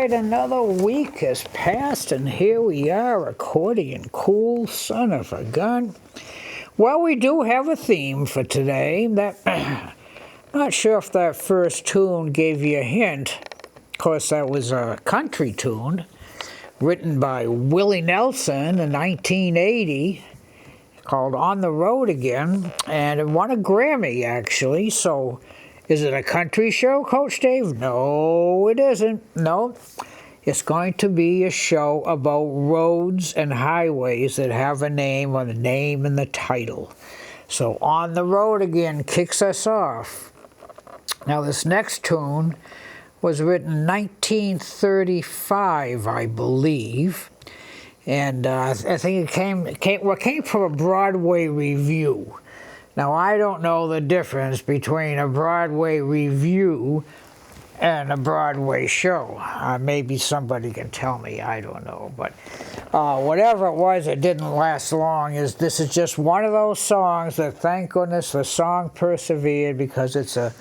right, another week has passed, and here we are, Accordion Cool, son of a gun. Well, we do have a theme for today. Not sure if that first tune gave you a hint. Of course, that was a country tune written by Willie Nelson in 1980, called On the Road Again, and it won a Grammy, actually. So, is it a country show, Coach Dave? No, it isn't. No. It's going to be a show about roads and highways that have a name or the name in the title. So, On the Road Again kicks us off. Now, this next tune was written in 1935, I believe. And I think it came from a Broadway review. Now, I don't know the difference between a Broadway review and a Broadway show. Maybe somebody can tell me, I don't know. But whatever it was, it didn't last long. This is just one of those songs that, thank goodness, the song persevered because it's a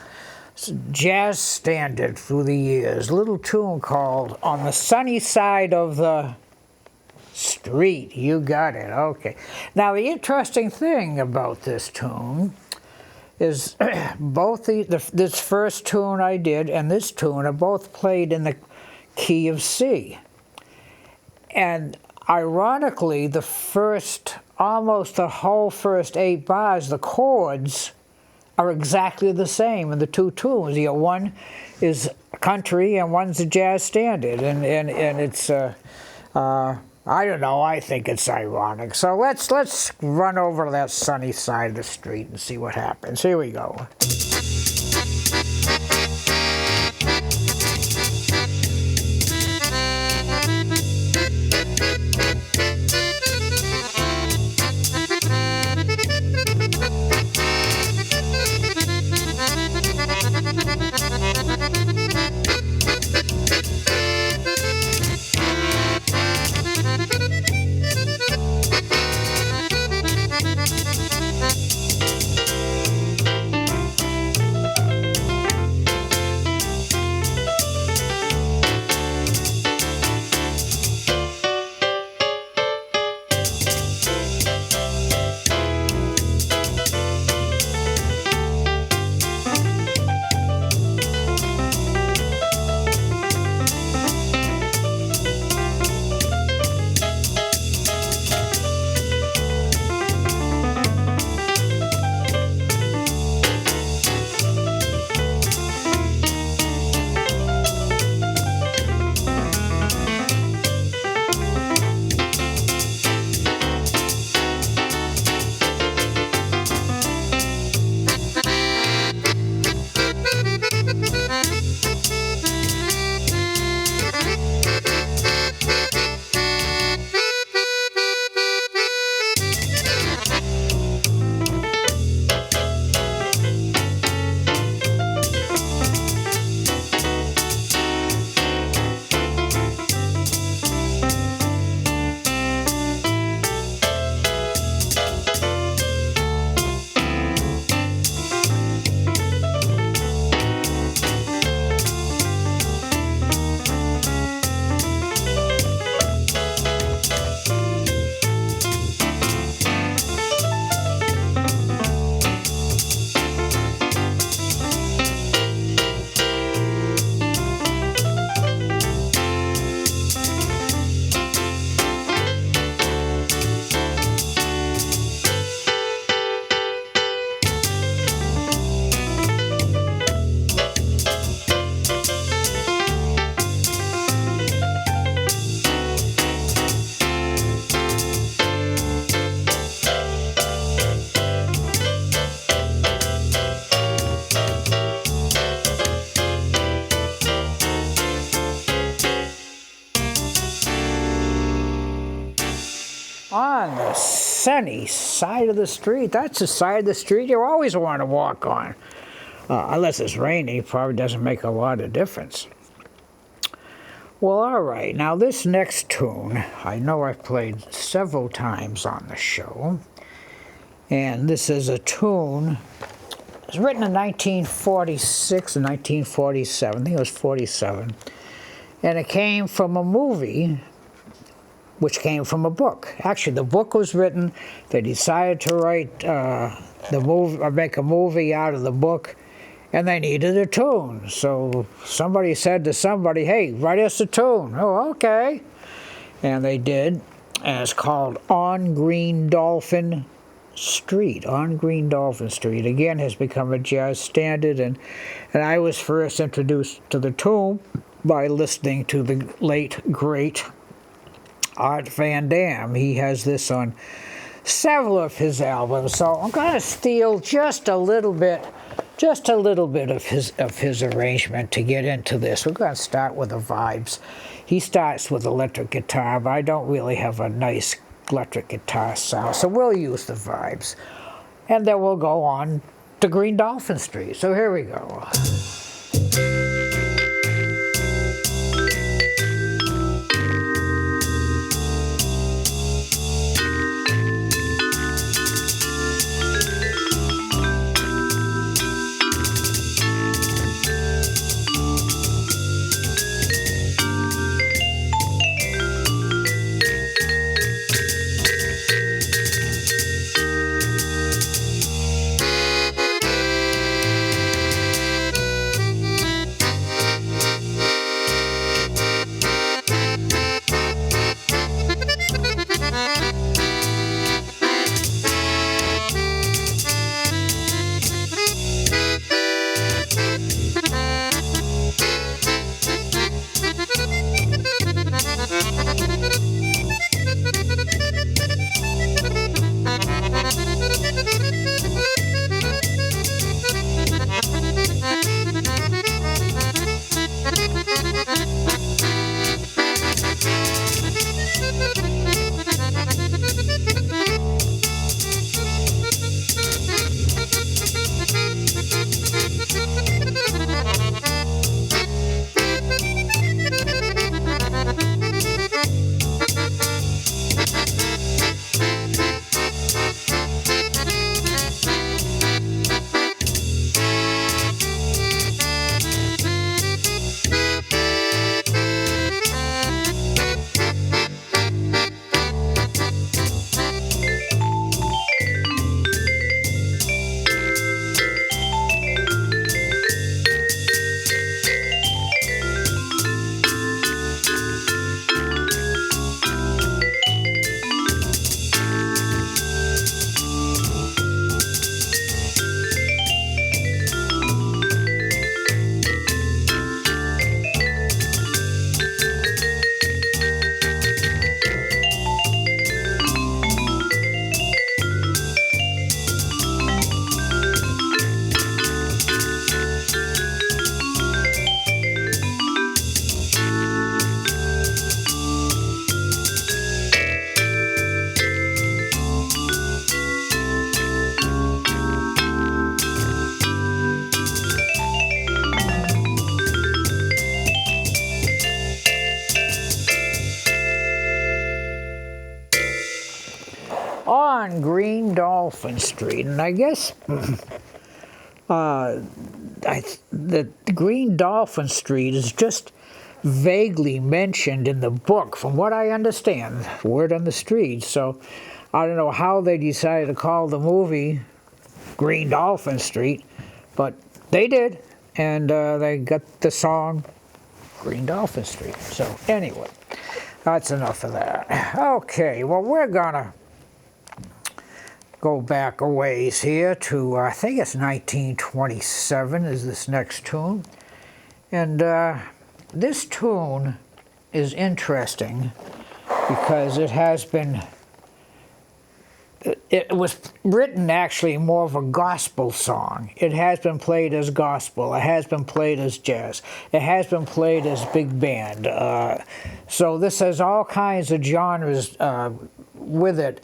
jazz standard through the years. Little tune called On the Sunny Side of the Street. You got it. Okay. Now, the interesting thing about this tune is both this first tune I did and this tune are both played in the key of C. And ironically, almost the whole first 8 bars, the chords are exactly the same in the two tunes. You know, one is country and one's a jazz standard, and it's I don't know. I think it's ironic. So let's run over to that sunny side of the street and see what happens. Here we go. On the sunny side of the street. That's the side of the street you always want to walk on. Unless it's rainy, it probably doesn't make a lot of difference. Well, all right. Now, this next tune, I know I've played several times on the show. And this is a tune. It was written in 1946 and 1947. I think it was 47. And it came from a movie, which came from a book. Actually, the book was written. They decided to write the movie, or make a movie out of the book, and they needed a tune. So somebody said to somebody, "Hey, write us a tune." Oh, okay. And they did, and it's called "On Green Dolphin Street." On Green Dolphin Street, again, has become a jazz standard, and I was first introduced to the tune by listening to the late, great Art Van Dam. He has this on several of his albums, so I'm going to steal just a little bit of his arrangement to get into this. We're going to start with the vibes. He starts with electric guitar, but I don't really have a nice electric guitar sound, so we'll use the vibes. And then we'll go on to Green Dolphin Street. So here we go. On Green Dolphin Street, and I guess the Green Dolphin Street is just vaguely mentioned in the book, from what I understand, Word on the Street. So I don't know how they decided to call the movie Green Dolphin Street, but they did, and they got the song Green Dolphin Street. So anyway, that's enough of that. Okay, well, we're gonna go back a ways here to, I think it's 1927 is this next tune. And this tune is interesting because it has been, it was written actually more of a gospel song. It has been played as gospel. It has been played as jazz. It has been played as big band. So this has all kinds of genres with it.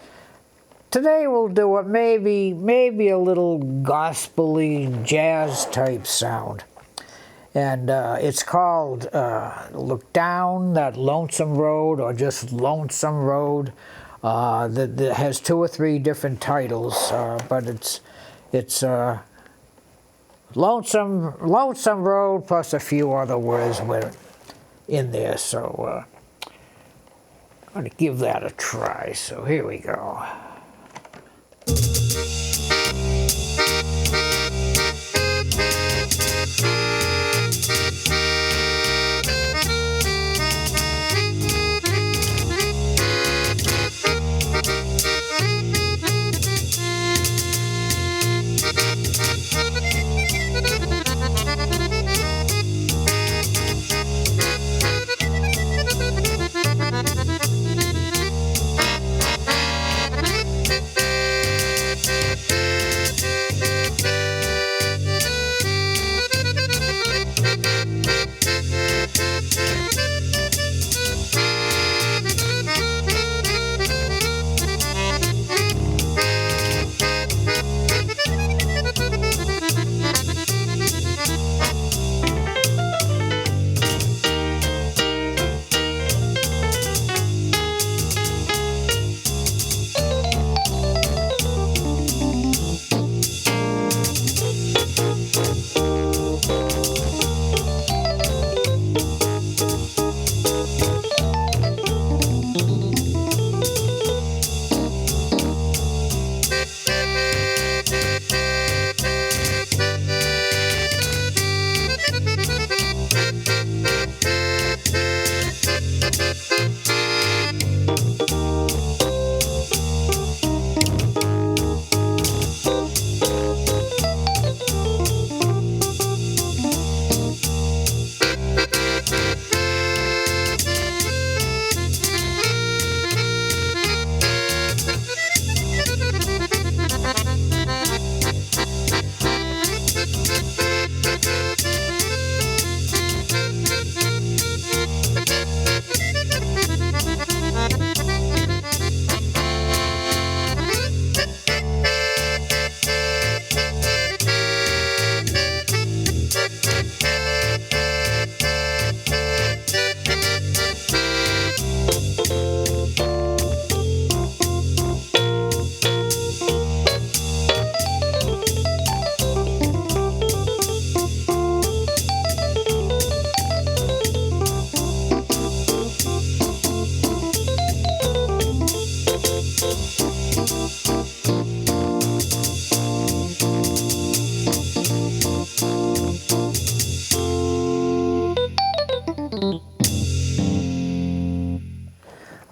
Today we'll do it maybe a little gospel-y jazz type sound. And it's called Look Down That Lonesome Road, or just Lonesome Road. That has 2 or 3 different titles, but it's Lonesome Road plus a few other words with it. in there. So I'm going to give that a try. So here we go.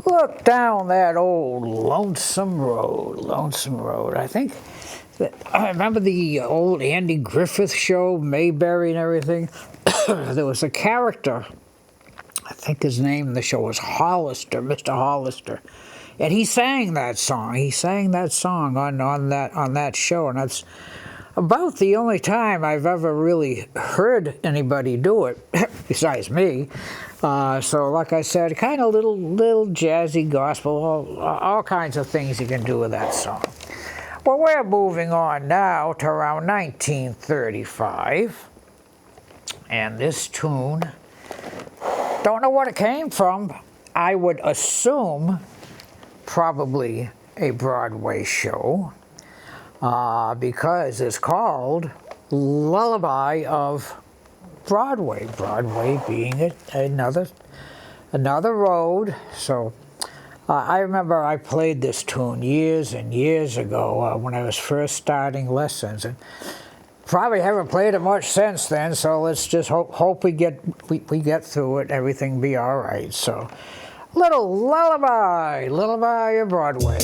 Look down that old lonesome road. I think that I remember the old Andy Griffith show, Mayberry and everything. There was a character, I think his name in the show was Hollister, Mr. Hollister, and he sang that song. He sang that song on that show, and that's about the only time I've ever really heard anybody do it, besides me. So like I said, kind of little jazzy gospel, all kinds of things you can do with that song. Well, we're moving on now to around 1935, and this tune, don't know what it came from. I would assume probably a Broadway show, because it's called Lullaby of Broadway. Broadway being another road. So I remember I played this tune years and years ago when I was first starting lessons, and probably haven't played it much since then. So let's just hope we get through it and everything be all right. So little lullaby of Broadway.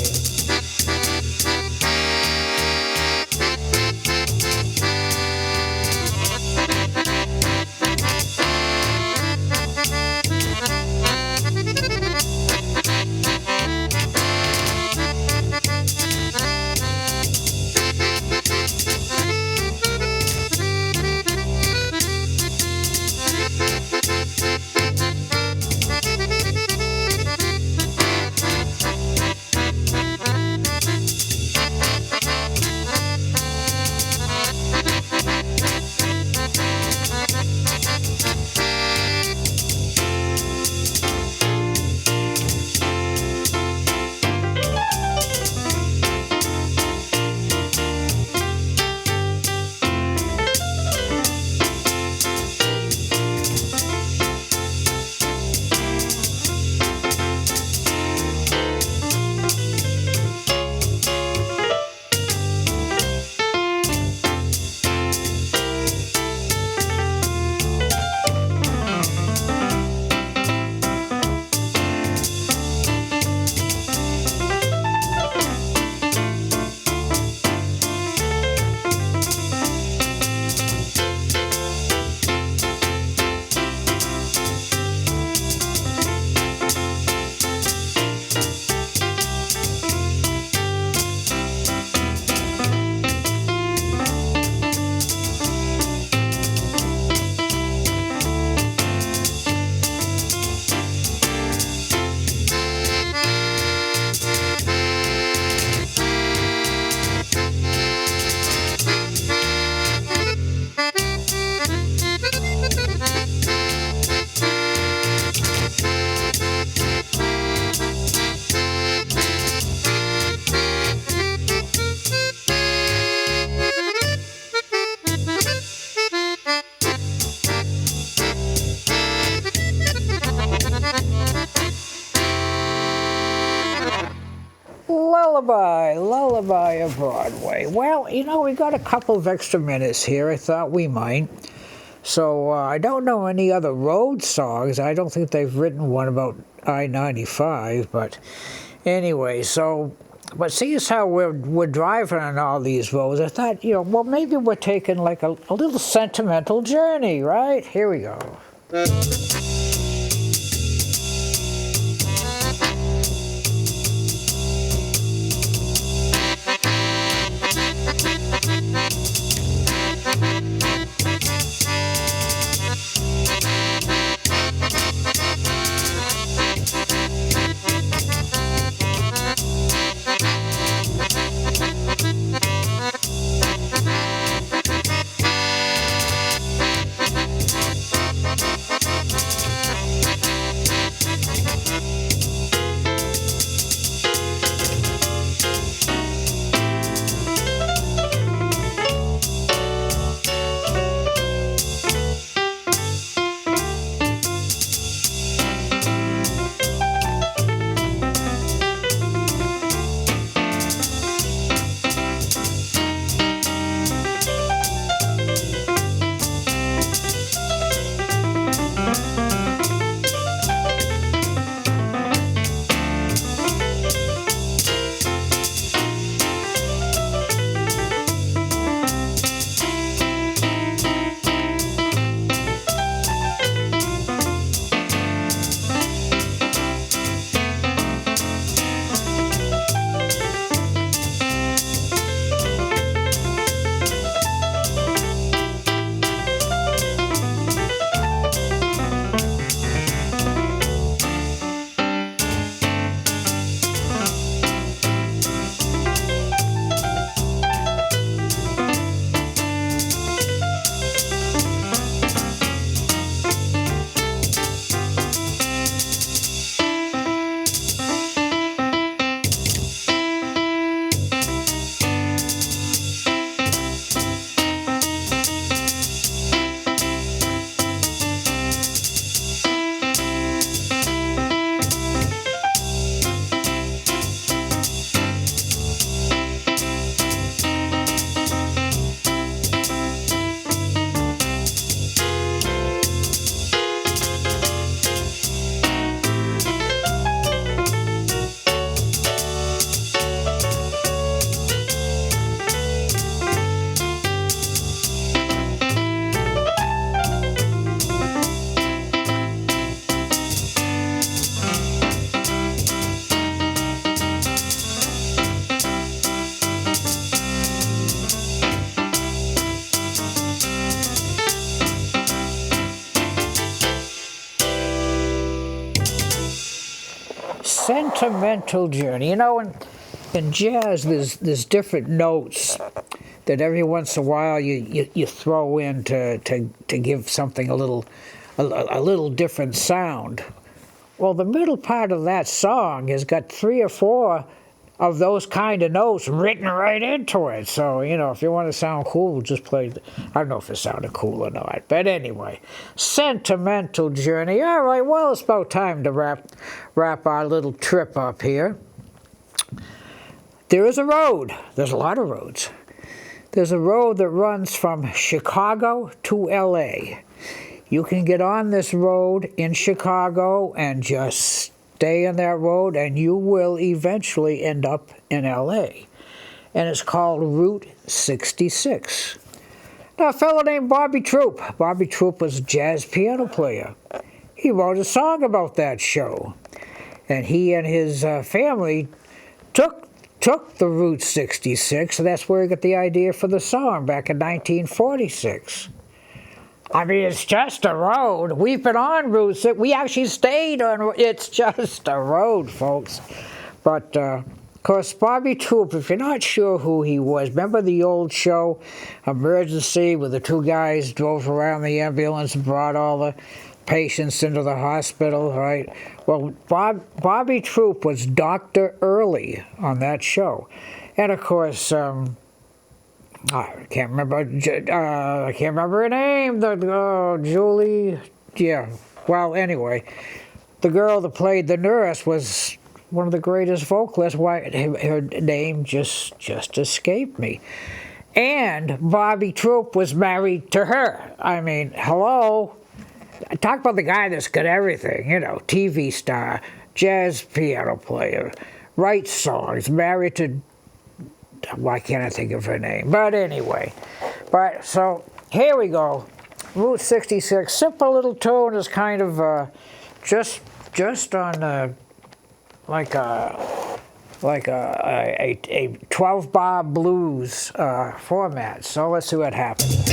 lullaby, lullaby of Broadway. Well, you know, we got a couple of extra minutes here. I thought we might. So I don't know any other road songs. I don't think they've written one about I-95, but anyway, so, but seeing as how we're driving on all these roads, I thought, you know, well, maybe we're taking like a little sentimental journey, right? Here we go. Sentimental journey. You know, in jazz, there's different notes that every once in a while you throw in to give something a little different sound. Well, the middle part of that song has got 3 or 4 of those kind of notes written right into it. So, you know, if you want to sound cool, just play. I don't know if it sounded cool or not, but anyway, sentimental journey. All right, well, it's about time to wrap our little trip up here. There is a road. There's a lot of roads. There's a road that runs from Chicago to L.A. You can get on this road in Chicago and just stay on that road, and you will eventually end up in L.A. And it's called Route 66. Now, a fellow named Bobby Troup. Bobby Troup was a jazz piano player. He wrote a song about that show. And he and his family took the Route 66, and that's where he got the idea for the song back in 1946. I mean, it's just a road. We've been on Route 6. We actually stayed on. It's just a road, folks. But, of course, Bobby Troup, if you're not sure who he was, remember the old show, Emergency, where the 2 guys drove around the ambulance and brought all the patients into the hospital, right? Well, Bobby Troup was Dr. Early on that show. And, of course, I can't remember her name. Julie. Yeah. Well, anyway, the girl that played the nurse was one of the greatest vocalists. Why her name just escaped me. And Bobby Troup was married to her. I mean, hello. Talk about the guy that's got everything, you know, TV star, jazz piano player, writes songs, married to, why can't I think of her name? But anyway, so here we go. Route 66, simple little tune is kind of just on like a 12-bar blues format. So let's see what happens.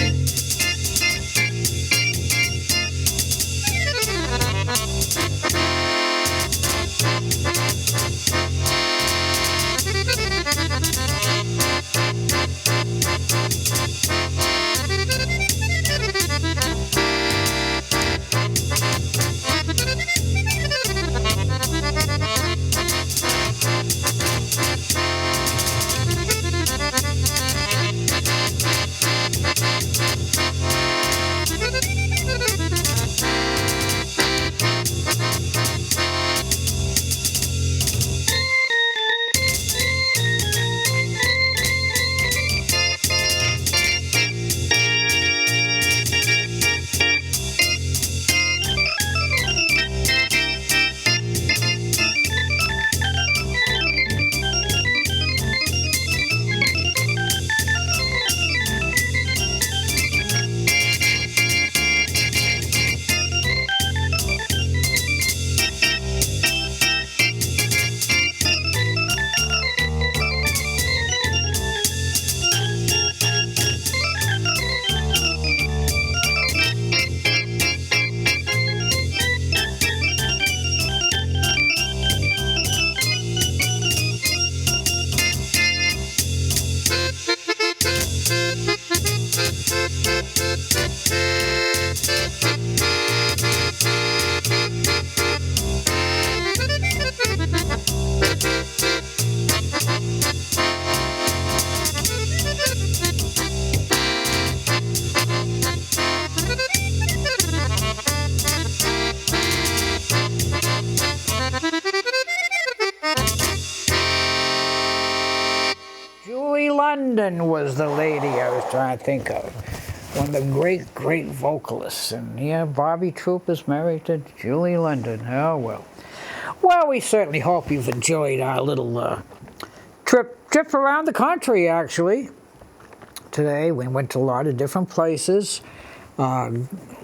London was the lady I was trying to think of. One of the great vocalists. And yeah, Bobby Troup is married to Julie London. Oh, well. Well, we certainly hope you've enjoyed our little trip around the country, actually. Today, we went to a lot of different places. A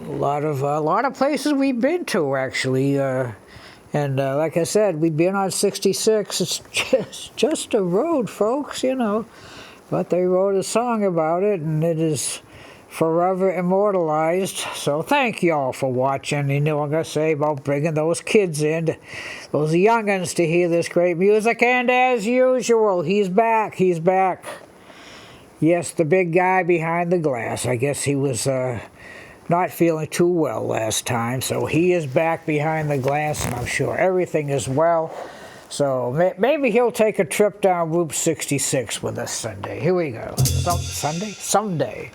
lot of places we've been to, actually. And like I said, we've been on 66. It's just a road, folks, you know. But they wrote a song about it, and it is forever immortalized. So thank you all for watching. You know what I'm going to say about bringing those kids in, those young'uns, to hear this great music. And as usual, he's back. He's back. Yes, the big guy behind the glass. I guess he was not feeling too well last time. So he is back behind the glass, and I'm sure everything is well. So maybe he'll take a trip down Route 66 with us Sunday. Here we go. Sunday? Someday.